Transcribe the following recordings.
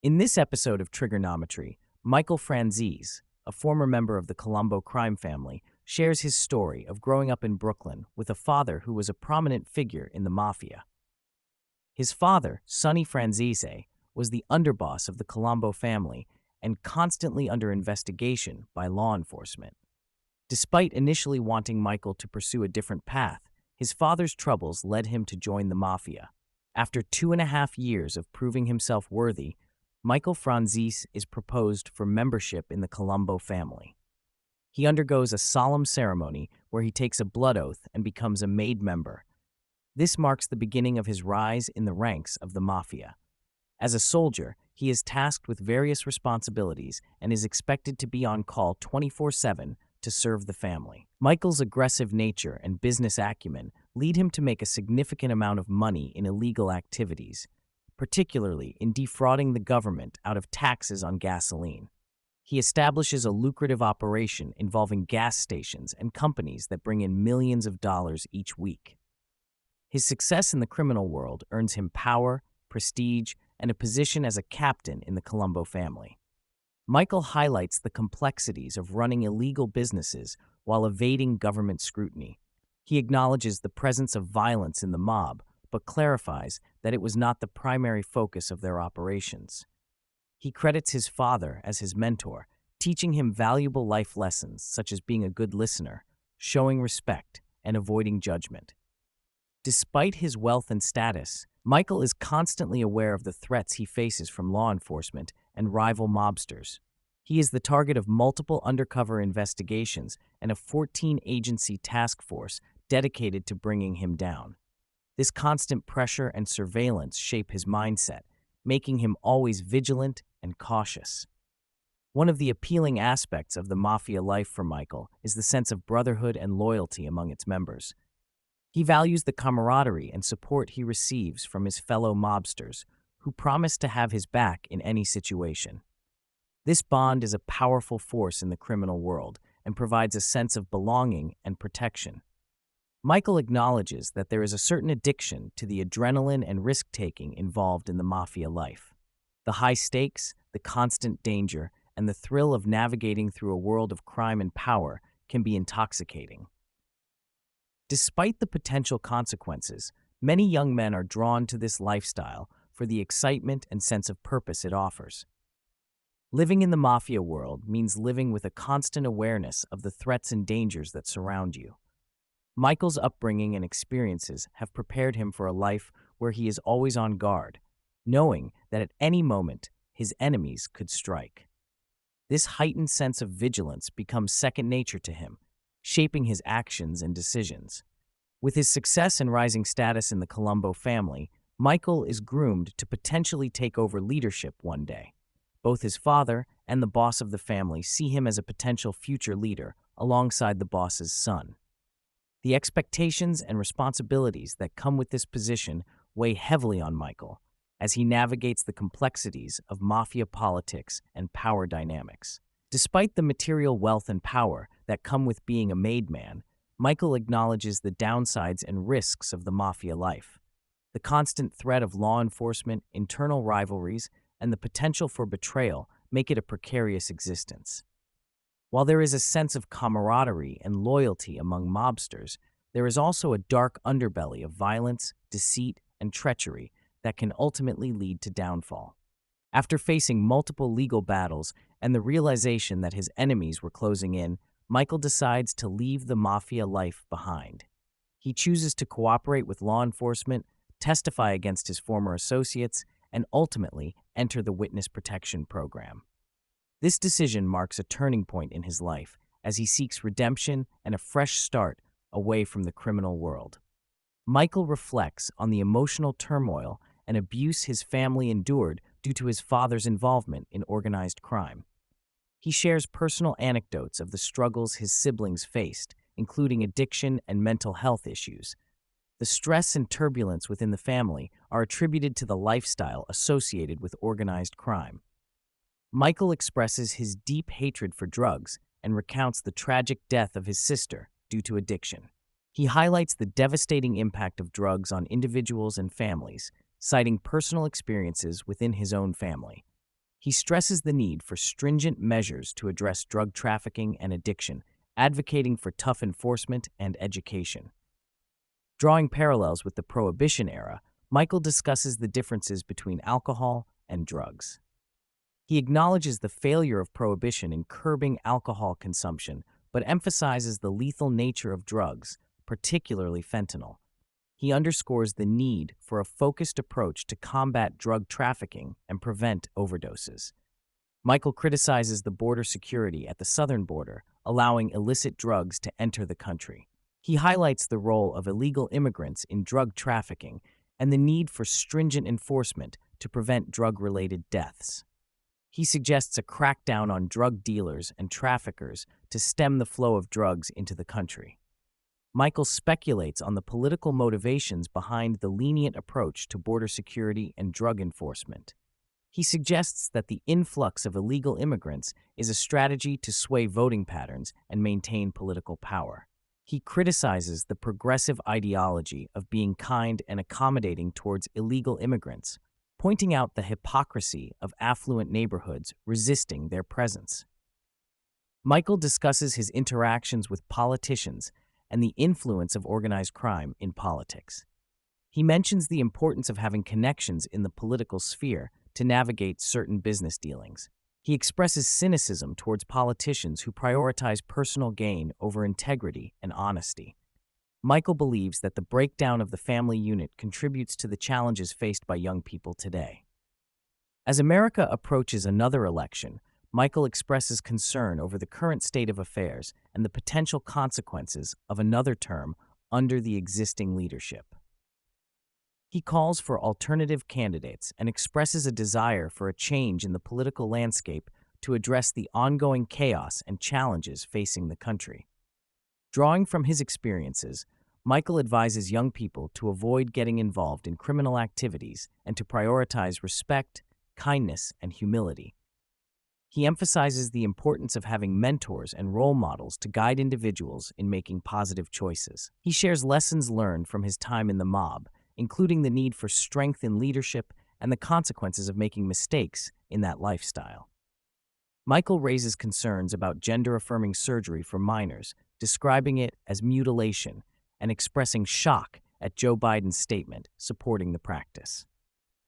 In this episode of Triggernometry, Michael Franzese, a former member of the Colombo crime family, shares his story of growing up in Brooklyn with a father who was a prominent figure in the mafia. His father, Sonny Franzese, was the underboss of the Colombo family and constantly under investigation by law enforcement. Despite initially wanting Michael to pursue a different path, his father's troubles led him to join the mafia. After 2.5 years of proving himself worthy, Michael Franzese is proposed for membership in the Colombo family. He undergoes a solemn ceremony where he takes a blood oath and becomes a made member. This marks the beginning of his rise in the ranks of the mafia. As a soldier, he is tasked with various responsibilities and is expected to be on call 24/7 to serve the family. Michael's aggressive nature and business acumen lead him to make a significant amount of money in illegal activities, particularly in defrauding the government out of taxes on gasoline. He establishes a lucrative operation involving gas stations and companies that bring in millions of dollars each week. His success in the criminal world earns him power, prestige, and a position as a captain in the Colombo family. Michael highlights the complexities of running illegal businesses while evading government scrutiny. He acknowledges the presence of violence in the mob, but clarifies that it was not the primary focus of their operations. He credits his father as his mentor, teaching him valuable life lessons such as being a good listener, showing respect, and avoiding judgment. Despite his wealth and status, Michael is constantly aware of the threats he faces from law enforcement and rival mobsters. He is the target of multiple undercover investigations and a 14-agency task force dedicated to bringing him down. This constant pressure and surveillance shape his mindset, making him always vigilant and cautious. One of the appealing aspects of the mafia life for Michael is the sense of brotherhood and loyalty among its members. He values the camaraderie and support he receives from his fellow mobsters, who promise to have his back in any situation. This bond is a powerful force in the criminal world and provides a sense of belonging and protection. Michael acknowledges that there is a certain addiction to the adrenaline and risk-taking involved in the mafia life. The high stakes, the constant danger, and the thrill of navigating through a world of crime and power can be intoxicating. Despite the potential consequences, many young men are drawn to this lifestyle for the excitement and sense of purpose it offers. Living in the mafia world means living with a constant awareness of the threats and dangers that surround you. Michael's upbringing and experiences have prepared him for a life where he is always on guard, knowing that at any moment his enemies could strike. This heightened sense of vigilance becomes second nature to him, shaping his actions and decisions. With his success and rising status in the Colombo family, Michael is groomed to potentially take over leadership one day. Both his father and the boss of the family see him as a potential future leader alongside the boss's son. The expectations and responsibilities that come with this position weigh heavily on Michael as he navigates the complexities of mafia politics and power dynamics. Despite the material wealth and power that come with being a made man, Michael acknowledges the downsides and risks of the mafia life. The constant threat of law enforcement, internal rivalries, and the potential for betrayal make it a precarious existence. While there is a sense of camaraderie and loyalty among mobsters, there is also a dark underbelly of violence, deceit, and treachery that can ultimately lead to downfall. After facing multiple legal battles and the realization that his enemies were closing in, Michael decides to leave the mafia life behind. He chooses to cooperate with law enforcement, testify against his former associates, and ultimately enter the witness protection program. This decision marks a turning point in his life as he seeks redemption and a fresh start away from the criminal world. Michael reflects on the emotional turmoil and abuse his family endured due to his father's involvement in organized crime. He shares personal anecdotes of the struggles his siblings faced, including addiction and mental health issues. The stress and turbulence within the family are attributed to the lifestyle associated with organized crime. Michael expresses his deep hatred for drugs and recounts the tragic death of his sister due to addiction. He highlights the devastating impact of drugs on individuals and families, citing personal experiences within his own family. He stresses the need for stringent measures to address drug trafficking and addiction, advocating for tough enforcement and education. Drawing parallels with the Prohibition era, Michael discusses the differences between alcohol and drugs. He acknowledges the failure of prohibition in curbing alcohol consumption, but emphasizes the lethal nature of drugs, particularly fentanyl. He underscores the need for a focused approach to combat drug trafficking and prevent overdoses. Michael criticizes the border security at the southern border, allowing illicit drugs to enter the country. He highlights the role of illegal immigrants in drug trafficking and the need for stringent enforcement to prevent drug-related deaths. He suggests a crackdown on drug dealers and traffickers to stem the flow of drugs into the country. Michael speculates on the political motivations behind the lenient approach to border security and drug enforcement. He suggests that the influx of illegal immigrants is a strategy to sway voting patterns and maintain political power. He criticizes the progressive ideology of being kind and accommodating towards illegal immigrants, pointing out the hypocrisy of affluent neighborhoods resisting their presence. Michael discusses his interactions with politicians and the influence of organized crime in politics. He mentions the importance of having connections in the political sphere to navigate certain business dealings. He expresses cynicism towards politicians who prioritize personal gain over integrity and honesty. Michael believes that the breakdown of the family unit contributes to the challenges faced by young people today. As America approaches another election, Michael expresses concern over the current state of affairs and the potential consequences of another term under the existing leadership. He calls for alternative candidates and expresses a desire for a change in the political landscape to address the ongoing chaos and challenges facing the country. Drawing from his experiences, Michael advises young people to avoid getting involved in criminal activities and to prioritize respect, kindness, and humility. He emphasizes the importance of having mentors and role models to guide individuals in making positive choices. He shares lessons learned from his time in the mob, including the need for strength in leadership and the consequences of making mistakes in that lifestyle. Michael raises concerns about gender-affirming surgery for minors, describing it as mutilation and expressing shock at Joe Biden's statement supporting the practice.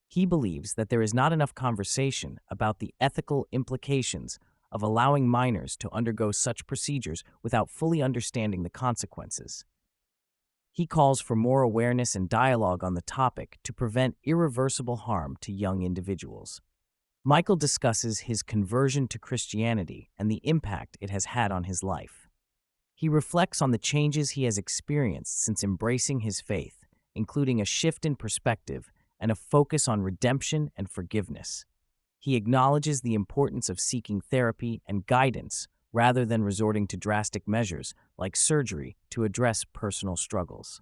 He believes that there is not enough conversation about the ethical implications of allowing minors to undergo such procedures without fully understanding the consequences. He calls for more awareness and dialogue on the topic to prevent irreversible harm to young individuals. Michael discusses his conversion to Christianity and the impact it has had on his life. He reflects on the changes he has experienced since embracing his faith, including a shift in perspective and a focus on redemption and forgiveness. He acknowledges the importance of seeking therapy and guidance rather than resorting to drastic measures like surgery to address personal struggles.